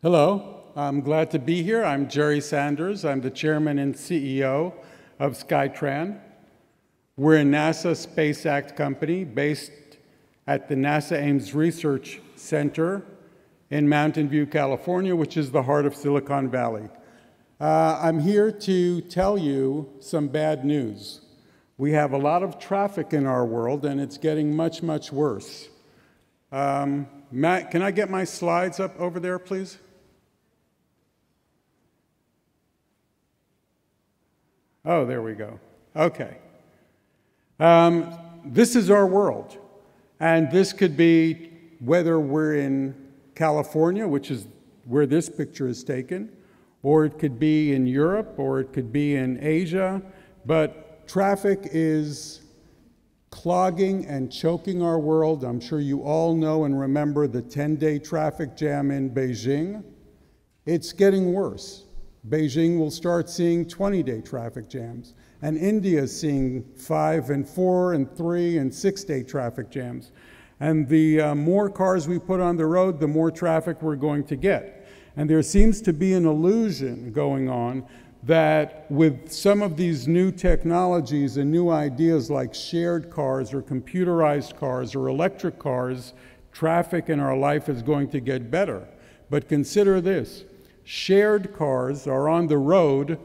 Hello, I'm glad to be here. I'm Jerry Sanders. I'm the chairman and CEO of SkyTran. We're a NASA Space Act company based at the NASA Ames Research Center in Mountain View, California, which is the heart of Silicon Valley. I'm here to tell you some bad news. We have a lot of traffic in our world, and it's getting much, much worse. Matt, can I get my slides up over there, please? Oh, there we go. Okay. This is our world. And this could be whether we're in California, which is where this picture is taken, or it could be in Europe, or it could be in Asia. But traffic is clogging and choking our world. I'm sure you all know and remember the 10-day traffic jam in Beijing. It's getting worse. Beijing will start seeing 20-day traffic jams, and India is seeing 5 and 4 and 3 and 6-day traffic jams. And the more cars we put on the road, the more traffic we're going to get. And there seems to be an illusion going on that with some of these new technologies and new ideas like shared cars or computerized cars or electric cars, traffic in our life is going to get better. But consider this. Shared cars are on the road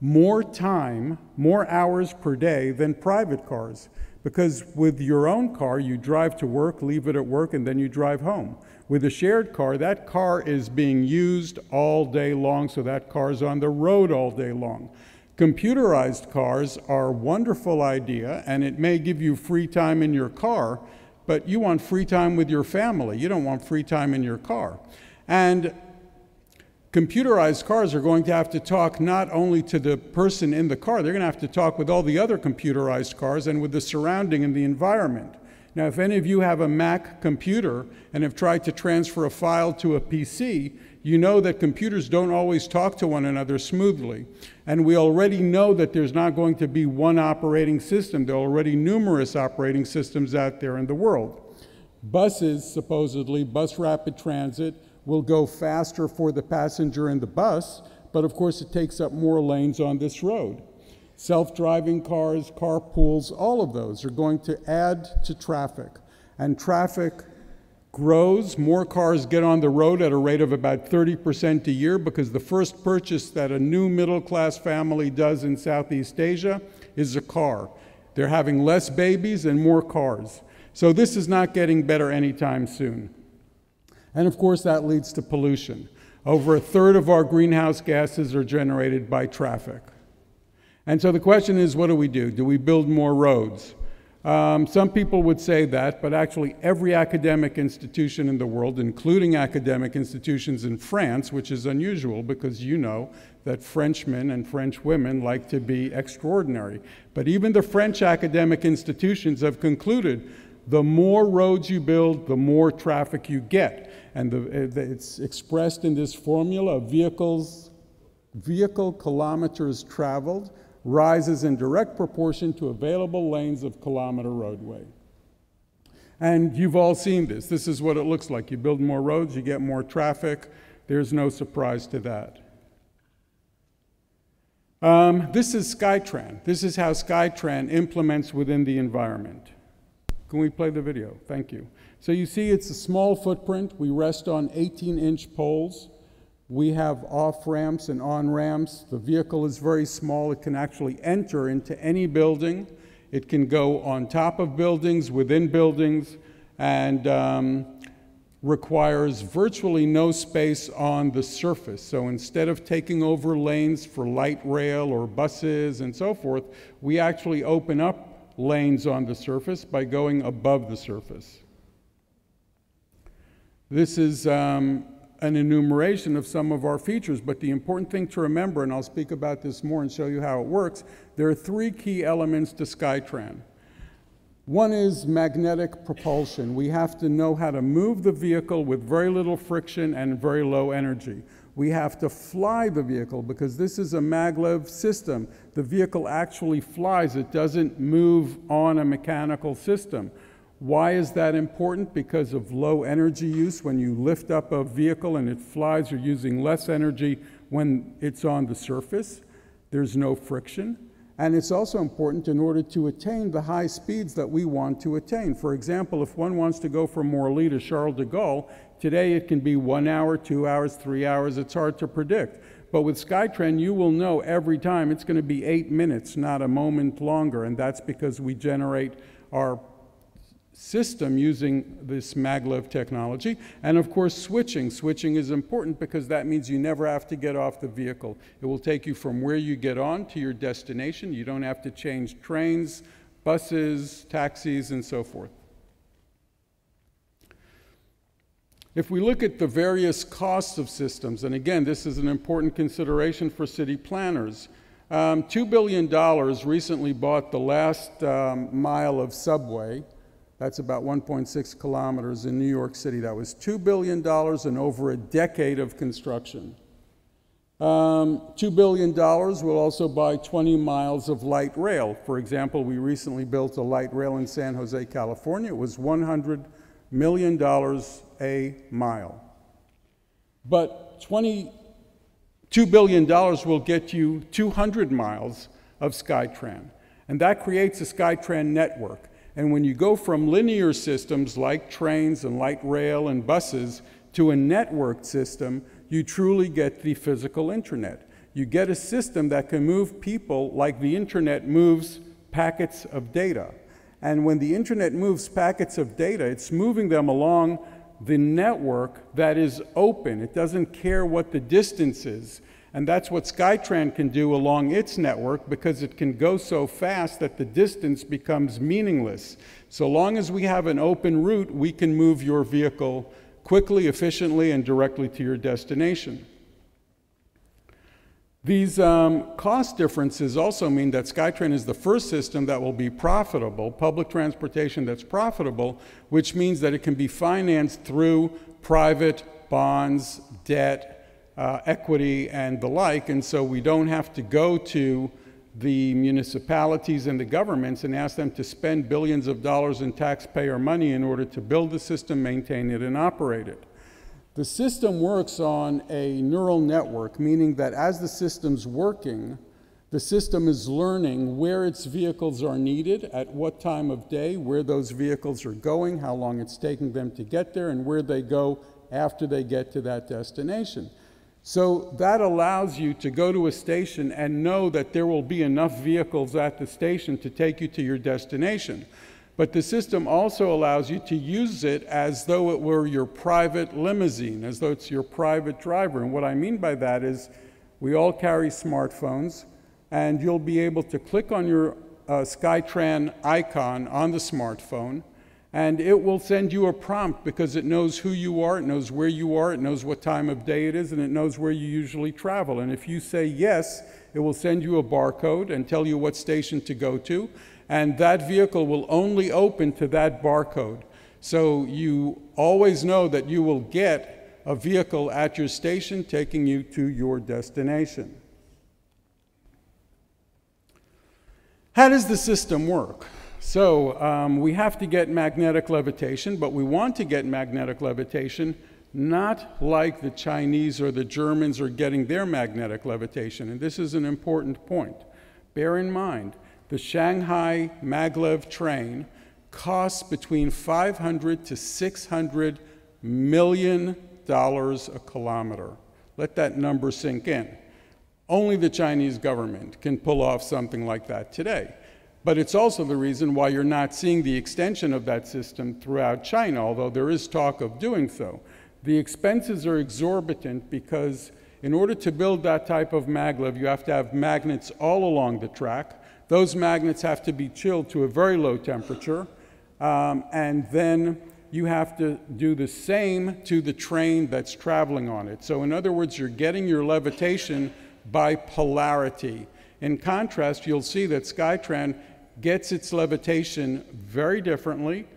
more time, more hours per day than private cars. Because with your own car, you drive to work, leave it at work, and then you drive home. With a shared car, that car is being used all day long, so that car is on the road all day long. Computerized cars are a wonderful idea, and it may give you free time in your car, but you want free time with your family. You don't want free time in your car. And computerized cars are going to have to talk not only to the person in the car, they're going to have to talk with all the other computerized cars and with the surrounding and the environment. Now, if any of you have a Mac computer and have tried to transfer a file to a PC, you know that computers don't always talk to one another smoothly. And we already know that there's not going to be one operating system. There are already numerous operating systems out there in the world. Buses, supposedly, bus rapid transit, will go faster for the passenger in the bus, but of course it takes up more lanes on this road. Self-driving cars, carpools, all of those are going to add to traffic. And traffic grows, more cars get on the road at a rate of about 30% a year because the first purchase that a new middle-class family does in Southeast Asia is a car. They're having less babies and more cars. So this is not getting better anytime soon. And of course, that leads to pollution. Over a third of our greenhouse gases are generated by traffic. And so the question is, what do we do? Do we build more roads? Some people would say that, but actually every academic institution in the world, including academic institutions in France, which is unusual because you know that Frenchmen and French women like to be extraordinary. But even the French academic institutions have concluded the more roads you build, the more traffic you get. And it's expressed in this formula of vehicle kilometers traveled rises in direct proportion to available lanes of kilometer roadway. And you've all seen this. This is what it looks like. You build more roads, you get more traffic. There's no surprise to that. This is SkyTran. This is how SkyTran implements within the environment. Can we play the video? Thank you. So you see it's a small footprint. We rest on 18-inch poles. We have off-ramps and on-ramps. The vehicle is very small. It can actually enter into any building. It can go on top of buildings, within buildings, and requires virtually no space on the surface. So instead of taking over lanes for light rail or buses and so forth, we actually open up lanes on the surface by going above the surface. This is an enumeration of some of our features, but the important thing to remember, and I'll speak about this more and show you how it works, there are 3 key elements to SkyTran. One is magnetic propulsion. We have to know how to move the vehicle with very little friction and very low energy. We have to fly the vehicle because this is a maglev system. The vehicle actually flies. It doesn't move on a mechanical system. Why is that important? Because of low energy use. When you lift up a vehicle and it flies, you're using less energy when it's on the surface. There's no friction. And it's also important in order to attain the high speeds that we want to attain. For example, if one wants to go from Orly to Charles de Gaulle, today it can be 1 hour, 2 hours, 3 hours. It's hard to predict. But with SkyTran, you will know every time it's going to be 8 minutes, not a moment longer. And that's because we generate our system using this maglev technology. And of course, switching. Switching is important because that means you never have to get off the vehicle. It will take you from where you get on to your destination. You don't have to change trains, buses, taxis, and so forth. If we look at the various costs of systems, and again, this is an important consideration for city planners, $2 billion recently bought the last mile of subway. That's about 1.6 kilometers in New York City. That was $2 billion and over a decade of construction. $2 billion will also buy 20 miles of light rail. For example, we recently built a light rail in San Jose, California. It was $100 million a mile. But $2 billion will get you 200 miles of SkyTran. And that creates a SkyTran network. And when you go from linear systems like trains and light rail and buses to a networked system, you truly get the physical internet. You get a system that can move people like the internet moves packets of data. And when the internet moves packets of data, it's moving them along the network that is open. It doesn't care what the distance is. And that's what SkyTran can do along its network, because it can go so fast that the distance becomes meaningless. So long as we have an open route, we can move your vehicle quickly, efficiently, and directly to your destination. These cost differences also mean that SkyTran is the first system that will be profitable, public transportation that's profitable, which means that it can be financed through private bonds, debt, equity, and the like. And so we don't have to go to the municipalities and the governments and ask them to spend billions of dollars in taxpayer money in order to build the system, maintain it, and operate it. The system works on a neural network, meaning that as the system's working, the system is learning where its vehicles are needed, at what time of day, where those vehicles are going, how long it's taking them to get there, and where they go after they get to that destination. So that allows you to go to a station and know that there will be enough vehicles at the station to take you to your destination. But the system also allows you to use it as though it were your private limousine, as though it's your private driver. And what I mean by that is we all carry smartphones, and you'll be able to click on your SkyTran icon on the smartphone, and it will send you a prompt because it knows who you are, it knows where you are, it knows what time of day it is, and it knows where you usually travel. And if you say yes, it will send you a barcode and tell you what station to go to, and that vehicle will only open to that barcode. So you always know that you will get a vehicle at your station taking you to your destination. How does the system work? So we have to get magnetic levitation, but we want to get magnetic levitation not like the Chinese or the Germans are getting their magnetic levitation. And this is an important point. Bear in mind, the Shanghai maglev train costs between $500 to $600 million a kilometer. Let that number sink in. Only the Chinese government can pull off something like that today. But it's also the reason why you're not seeing the extension of that system throughout China, although there is talk of doing so. The expenses are exorbitant because in order to build that type of maglev, you have to have magnets all along the track. Those magnets have to be chilled to a very low temperature, and then you have to do the same to the train that's traveling on it. So in other words, you're getting your levitation by polarity. In contrast, you'll see that SkyTran gets its levitation very differently,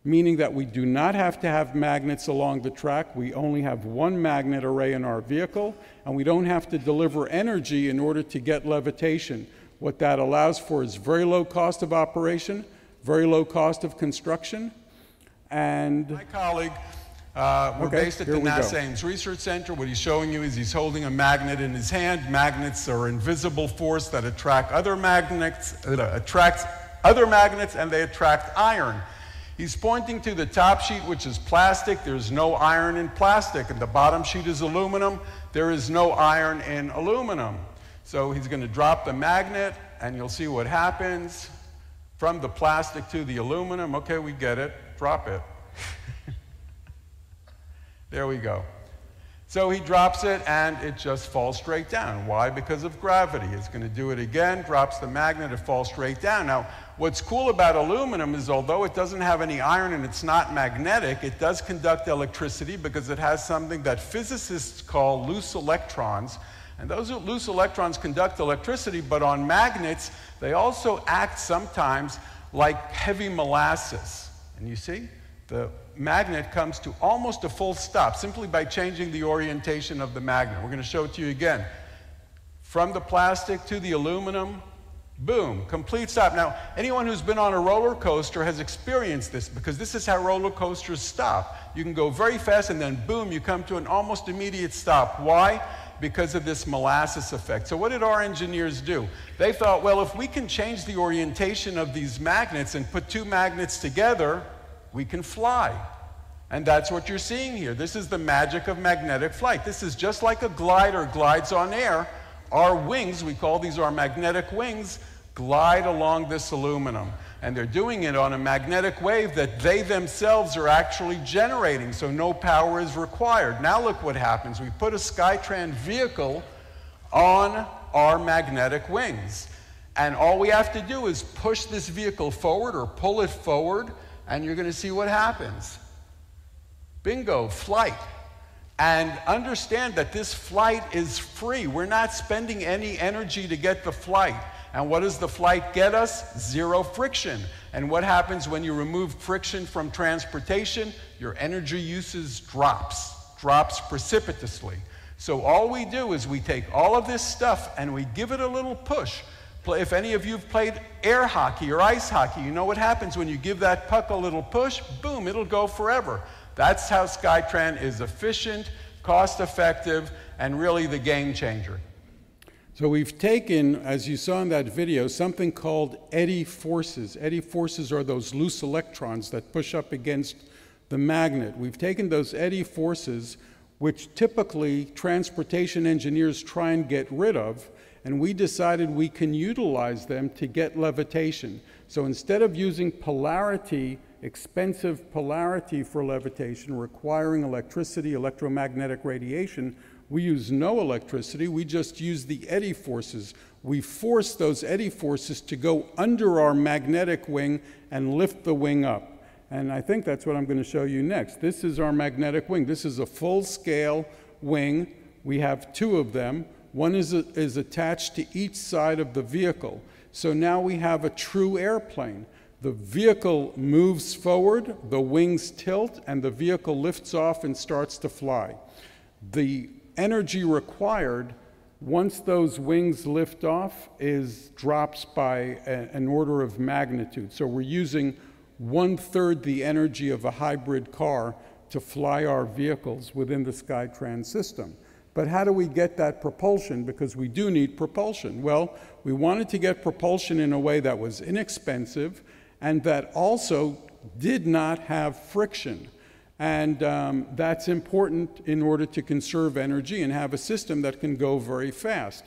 meaning that we do not have to have magnets along the track. We only have one magnet array in our vehicle, and we don't have to deliver energy in order to get levitation. What that allows for is very low cost of operation, very low cost of construction, And my colleague, we're based at the NASA Ames Research Center. What he's showing you is he's holding a magnet in his hand. Magnets are invisible force that attract other magnets, and they attract iron. He's pointing to the top sheet, which is plastic. There's no iron in plastic. And the bottom sheet is aluminum. There is no iron in aluminum. So he's going to drop the magnet, and you'll see what happens from the plastic to the aluminum. Okay, we get it. Drop it. There we go. So he drops it, and it just falls straight down. Why? Because of gravity. It's going to do it again, drops the magnet, it falls straight down. Now, what's cool about aluminum is although it doesn't have any iron and it's not magnetic, it does conduct electricity because it has something that physicists call loose electrons. And those loose electrons conduct electricity, but on magnets, they also act sometimes like heavy molasses. And you see, the magnet comes to almost a full stop simply by changing the orientation of the magnet. We're going to show it to you again. From the plastic to the aluminum, boom, complete stop. Now, anyone who's been on a roller coaster has experienced this because this is how roller coasters stop. You can go very fast and then boom, you come to an almost immediate stop. Why? Because of this molasses effect. So what did our engineers do? They thought, well, if we can change the orientation of these magnets and put two magnets together, we can fly. And that's what you're seeing here. This is the magic of magnetic flight. This is just like a glider glides on air. Our wings, we call these our magnetic wings, glide along this aluminum. And they're doing it on a magnetic wave that they themselves are actually generating, so no power is required. Now look what happens. We put a SkyTran vehicle on our magnetic wings. And all we have to do is push this vehicle forward or pull it forward, and you're going to see what happens. Bingo, flight. And understand that this flight is free. We're not spending any energy to get the flight. And what does the flight get us? Zero friction. And what happens when you remove friction from transportation? Your energy usage drops precipitously. So all we do is we take all of this stuff and we give it a little push. If any of you have played air hockey or ice hockey, you know what happens when you give that puck a little push, boom, it'll go forever. That's how SkyTran is efficient, cost-effective, and really the game changer. So we've taken, as you saw in that video, something called eddy forces. Eddy forces are those loose electrons that push up against the magnet. We've taken those eddy forces, which typically transportation engineers try and get rid of, and we decided we can utilize them to get levitation. So instead of using polarity, expensive polarity for levitation, requiring electricity, electromagnetic radiation, we use no electricity, we just use the eddy forces. We force those eddy forces to go under our magnetic wing and lift the wing up. And I think that's what I'm going to show you next. This is our magnetic wing. This is a full-scale wing. We have two of them. One is attached to each side of the vehicle. So now we have a true airplane. The vehicle moves forward, the wings tilt, and the vehicle lifts off and starts to fly. The energy required once those wings lift off drops by an order of magnitude. So we're using 1/3 the energy of a hybrid car to fly our vehicles within the SkyTran system. But how do we get that propulsion? Because we do need propulsion. Well, we wanted to get propulsion in a way that was inexpensive and that also did not have friction. And that's important in order to conserve energy and have a system that can go very fast.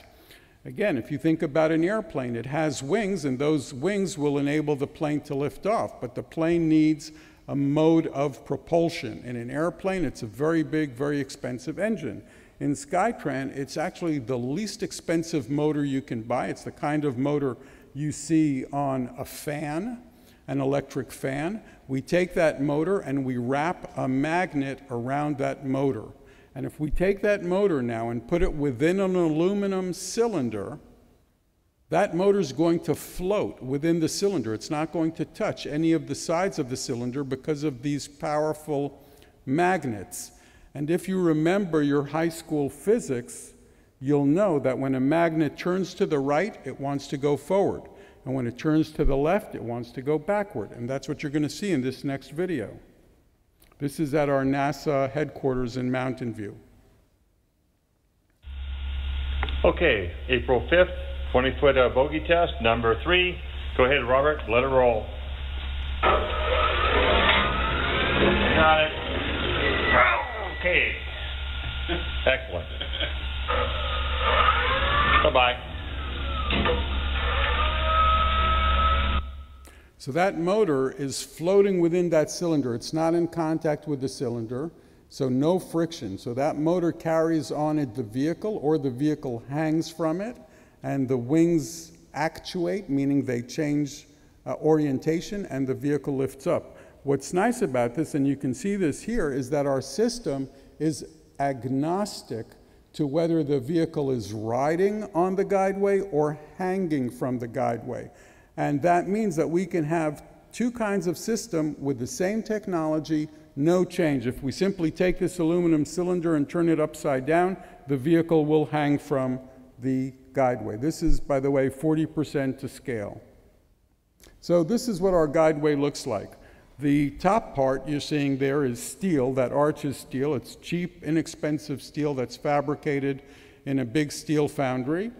Again, if you think about an airplane, it has wings, and those wings will enable the plane to lift off, but the plane needs a mode of propulsion. In an airplane, it's a very big, very expensive engine. In SkyTran, it's actually the least expensive motor you can buy. It's the kind of motor you see on a fan, an electric fan. We take that motor and we wrap a magnet around that motor. And if we take that motor now and put it within an aluminum cylinder, that motor is going to float within the cylinder. It's not going to touch any of the sides of the cylinder because of these powerful magnets. And if you remember your high school physics, you'll know that when a magnet turns to the right, it wants to go forward. And when it turns to the left, it wants to go backward. And that's what you're going to see in this next video. This is at our NASA headquarters in Mountain View. Okay, April 5th, 20-foot bogey test, number 3. Go ahead, Robert, let it roll. Got it. Okay. Excellent. Bye-bye. So that motor is floating within that cylinder. It's not in contact with the cylinder, so no friction. So that motor carries on it the vehicle, or the vehicle hangs from it, and the wings actuate, meaning they change orientation, and the vehicle lifts up. What's nice about this, and you can see this here, is that our system is agnostic to whether the vehicle is riding on the guideway or hanging from the guideway. And that means that we can have two kinds of system with the same technology, no change. If we simply take this aluminum cylinder and turn it upside down, the vehicle will hang from the guideway. This is, by the way, 40% to scale. So this is what our guideway looks like. The top part you're seeing there is steel. That arch is steel. It's cheap, inexpensive steel that's fabricated in a big steel foundry.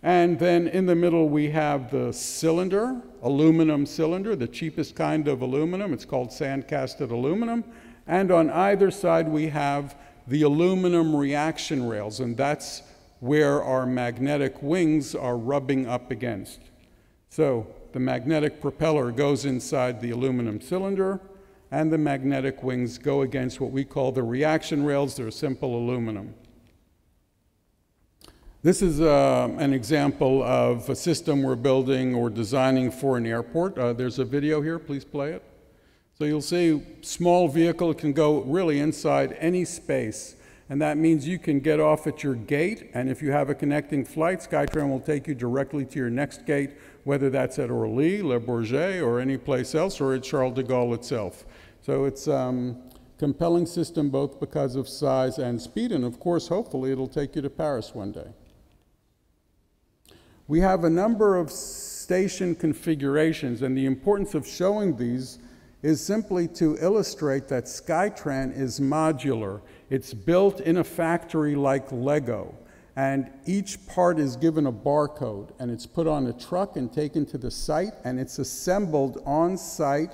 And then in the middle we have the cylinder, aluminum cylinder, the cheapest kind of aluminum. It's called sand-casted aluminum. And on either side we have the aluminum reaction rails, and that's where our magnetic wings are rubbing up against. So the magnetic propeller goes inside the aluminum cylinder, and the magnetic wings go against what we call the reaction rails. They're simple aluminum. This is an example of a system we're building or designing for an airport. There's a video here, please play it. So you'll see small vehicle can go really inside any space. And that means you can get off at your gate, and if you have a connecting flight, SkyTran will take you directly to your next gate, whether that's at Orly, Le Bourget, or any place else, or at Charles de Gaulle itself. So it's a compelling system both because of size and speed, and of course, hopefully, it'll take you to Paris one day. We have a number of station configurations, and the importance of showing these is simply to illustrate that SkyTran is modular. It's built in a factory like Lego, and each part is given a barcode, and it's put on a truck and taken to the site, and it's assembled on site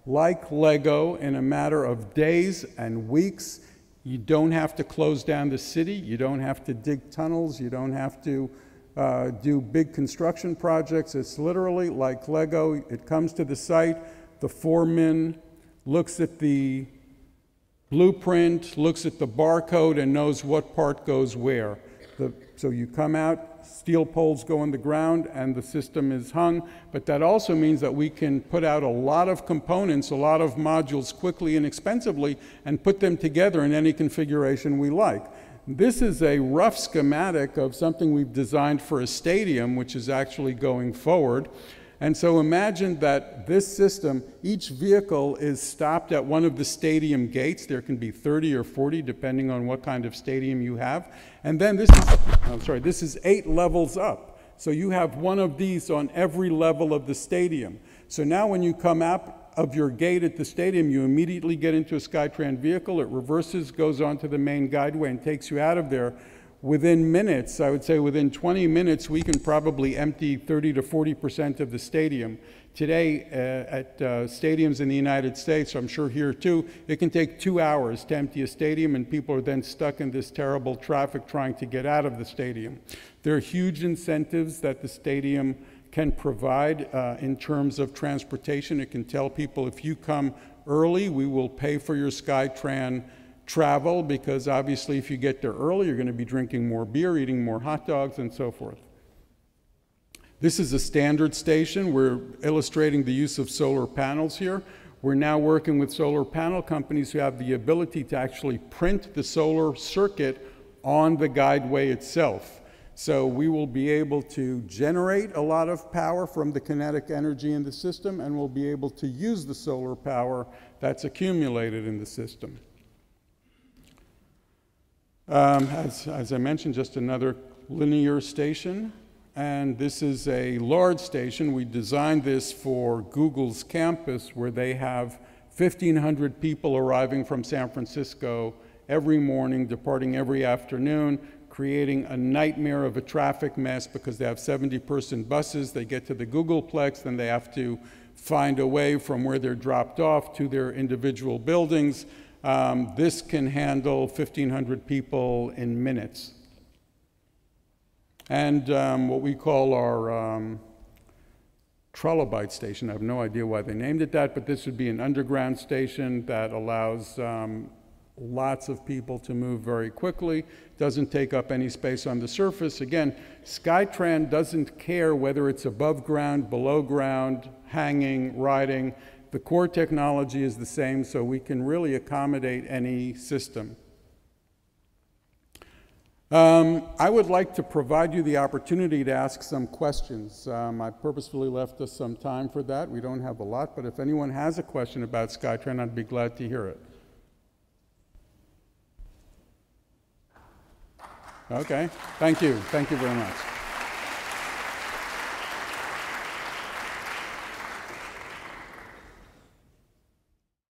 like Lego in a matter of days and weeks. You don't have to close down the city. You don't have to dig tunnels. You don't have to do big construction projects. It's literally like Lego. It comes to the site, the foreman looks at the blueprint, looks at the barcode, and knows what part goes where. So you come out, steel poles go in the ground, and the system is hung. But that also means that we can put out a lot of components, a lot of modules quickly and inexpensively, and put them together in any configuration we like. This is a rough schematic of something we've designed for a stadium, which is actually going forward. And so imagine that this system, each vehicle is stopped at one of the stadium gates. There can be 30 or 40, depending on what kind of stadium you have. And then this is 8 levels up. So you have one of these on every level of the stadium. So now when you come out of your gate at the stadium, you immediately get into a SkyTran vehicle. It reverses, goes onto the main guideway, and takes you out of there. Within minutes, I would say within 20 minutes, we can probably empty 30 to 40% of the stadium. Today, at stadiums in the United States, I'm sure here too, it can take 2 hours to empty a stadium, and people are then stuck in this terrible traffic trying to get out of the stadium. There are huge incentives that the stadium can provide in terms of transportation. It can tell people, if you come early, we will pay for your SkyTran travel, because obviously if you get there early, you're going to be drinking more beer, eating more hot dogs, and so forth. This is a standard station. We're illustrating the use of solar panels here. We're now working with solar panel companies who have the ability to actually print the solar circuit on the guideway itself. So we will be able to generate a lot of power from the kinetic energy in the system, and we'll be able to use the solar power that's accumulated in the system. As I mentioned, just another linear station, and this is a large station. We designed this for Google's campus, where they have 1,500 people arriving from San Francisco every morning, departing every afternoon, creating a nightmare of a traffic mess because they have 70-person buses. They get to the Googleplex, then they have to find a way from where they're dropped off to their individual buildings. This can handle 1,500 people in minutes. And what we call our trilobite station, I have no idea why they named it that, but this would be an underground station that allows lots of people to move very quickly, doesn't take up any space on the surface. Again, SkyTran doesn't care whether it's above ground, below ground, hanging, riding. The core technology is the same, so we can really accommodate any system. I would like to provide you the opportunity to ask some questions. I purposefully left us some time for that. We don't have a lot, but if anyone has a question about SkyTran, I'd be glad to hear it. Okay, thank you. Thank you very much.